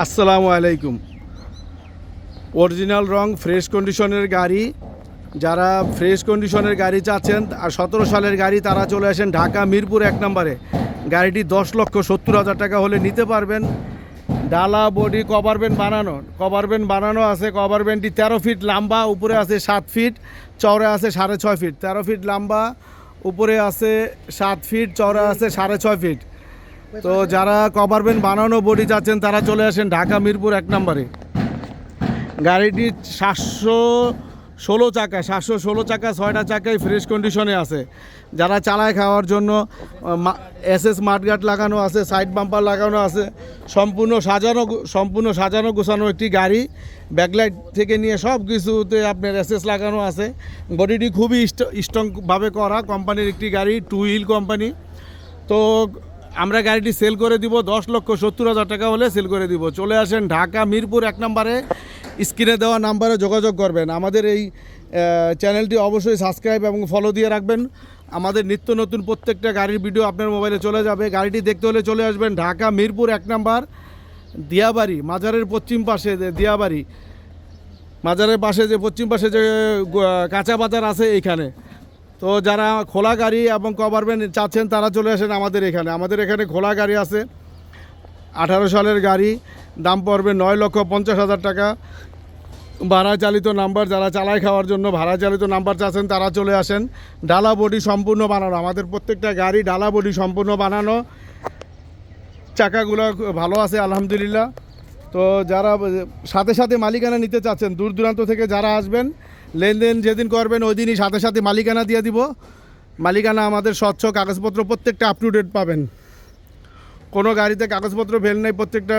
আসসালামু আলাইকুম। অরিজিনাল রং ফ্রেশ কন্ডিশনের গাড়ি, যারা ফ্রেশ কন্ডিশনের গাড়ি চাচ্ছেন আর 17 সালের গাড়ি তারা চলে আসেন ঢাকা মিরপুর 1 নম্বরে। গাড়িটি 10,70,000 টাকা হলে নিতে পারবেন। ডালা বডি কভার ব্যান্ড বানানো আছে। কভার ব্যান্ডটি 13 ফিট লম্বা, উপরে আছে 7 ফিট, চওড়া আছে 6.5 ফিট। 13 ফিট লম্বা, উপরে আছে 7 ফিট, চওড়া আছে 6.5 ফিট। তো যারা কভার ব্যান্ড বানানো বডি চাচ্ছেন তারা চলে আসেন ঢাকা মিরপুর 1 নম্বরে। গাড়িটি 716 চাকা 6টা চাকায় ফ্রেশ কন্ডিশনে আছে। যারা চালায় খাওয়ার জন্য এসএস মাঠগার্ড লাগানো আছে, সাইড বাম্পার লাগানো আছে, সম্পূর্ণ সাজানো গোছানো একটি গাড়ি। ব্যাকলাইট থেকে নিয়ে সব কিছুতে আপনার এসএস লাগানো আছে। বডিটি খুবই স্ট্রংভাবে করা কোম্পানির একটি গাড়ি, 2 হুইল কোম্পানি। তো আমরা গাড়িটি সেল করে দিব 10,70,000 টাকা হলে সেল করে দিব। চলে আসেন ঢাকা মিরপুর 1 নম্বরে। স্ক্রিনে দেওয়া নাম্বারে যোগাযোগ করবেন। আমাদের এই চ্যানেলটি অবশ্যই সাবস্ক্রাইব এবং ফলো দিয়ে রাখবেন। আমাদের নিত্য নতুন প্রত্যেকটা গাড়ির ভিডিও আপনার মোবাইলে চলে যাবে। গাড়িটি দেখতে হলে চলে আসবেন ঢাকা মিরপুর 1 নম্বর, দিয়াবাড়ি মাজারের পশ্চিম পাশে। দিয়াবাড়ি মাজারের পাশে যে পশ্চিম পাশে যে কাঁচা বাজার আছে এইখানে। তো যারা খোলা গাড়ি এবং কভার ব্যান্ড চাচ্ছেন তারা চলে আসেন আমাদের এখানে। আমাদের এখানে খোলা গাড়ি আছে, 18 সালের গাড়ি, দাম পড়বে 9,50,000 টাকা। ভাড়া চালিত নাম্বার, যারা চালায় খাওয়ার জন্য ভাড়া চালিত নাম্বার চাচ্ছেন তারা চলে আসেন। ডালা বডি সম্পূর্ণ বানানো, আমাদের প্রত্যেকটা গাড়ি ডালা বডি সম্পূর্ণ বানানো। চাকাগুলো ভালো আছে আলহামদুলিল্লাহ। তো যারা সাথে মালিকানা নিতে চাচ্ছেন, দূর দূরান্ত থেকে যারা আসবেন, লেনদেন যেদিন করবেন ওই দিনই সাথে মালিকানা দিয়ে দিব। মালিকানা আমাদের স্বচ্ছ, কাগজপত্র প্রত্যেকটা আপ টু ডেট পাবেন। কোনো গাড়িতে কাগজপত্র ফেল নেই, প্রত্যেকটা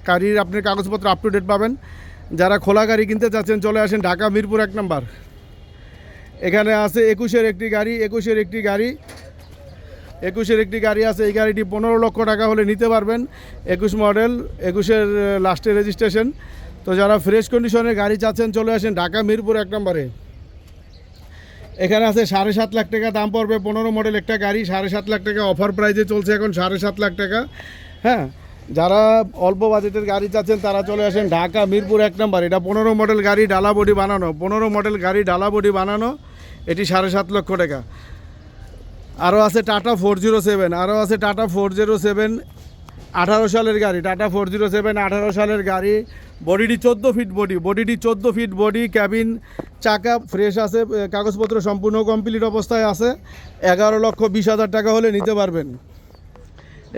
গাড়ির আপনি কাগজপত্র আপ টু ডেট পাবেন। যারা খোলা গাড়ি কিনতে চাচ্ছেন চলে আসেন ঢাকা মিরপুর 1 নম্বর। এখানে আছে 21-এর একটি গাড়ি আছে। এই গাড়িটি 15 লক্ষ টাকা হলে নিতে পারবেন। 21 মডেল, 21-এর লাস্টের রেজিস্ট্রেশন। তো যারা ফ্রেশ কন্ডিশনের গাড়ি চাচ্ছেন চলে আসেন ঢাকা মিরপুর 1 নম্বরে। এখানে আছে 7.5 লাখ টাকা দাম পড়বে, 15 মডেল একটা গাড়ি। 7.5 লাখ টাকা অফার প্রাইজে চলছে এখন, 7.5 লাখ টাকা। হ্যাঁ, যারা অল্প বাজেটের গাড়ি চাচ্ছেন তারা চলে আসেন ঢাকা মিরপুর 1 নম্বর। এটা 15 মডেল গাড়ি, ডালা বডি বানানো। এটি 7.5 লক্ষ টাকা। আরও আছে টাটা 407, 18 সালের গাড়ি। টাটা 407 18 সালের গাড়ি। বডিটি 14 ফিট বডি, ক্যাবিন, চাকা ফ্রেশ আছে, কাগজপত্র সম্পূর্ণ কমপ্লিট অবস্থায় আছে। 11,20,000 টাকা হলে নিতে পারবেন।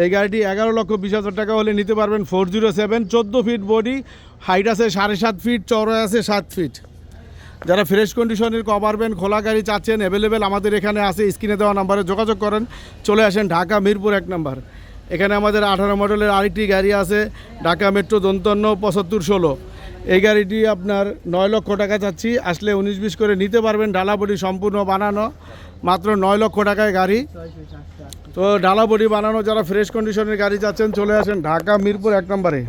এই গাড়িটি 11,20,000 টাকা হলে নিতে পারবেন। 407, 14 ফিট বডি, হাইট আছে 7.5 ফিট, চওড়া আছে 7 ফিট। যারা ফ্রেশ কন্ডিশনের কভার ব্যান্ড খোলা গাড়ি চাচ্ছেন অ্যাভেলেবেল আমাদের এখানে আছে। স্ক্রিনে দেওয়া নাম্বারে যোগাযোগ করেন, চলে আসেন ঢাকা মিরপুর 1 নম্বর। এখানে আমাদের 18 মডেলের আরেকটি গাড়ি আছে, ঢাকা মেট্রো 557516। এই গাড়িটি আপনার 9 লক্ষ টাকা চাচ্ছি, আসলে 19-20 করে নিতে পারবেন। ডালা বডি সম্পূর্ণ বানানো, মাত্র 9 লক্ষ টাকায় গাড়ি। তো ডালা বডি বানানো যারা ফ্রেশ কন্ডিশনের গাড়ি চাচ্ছেন চলে আসেন ঢাকা মিরপুর 1 নম্বরে।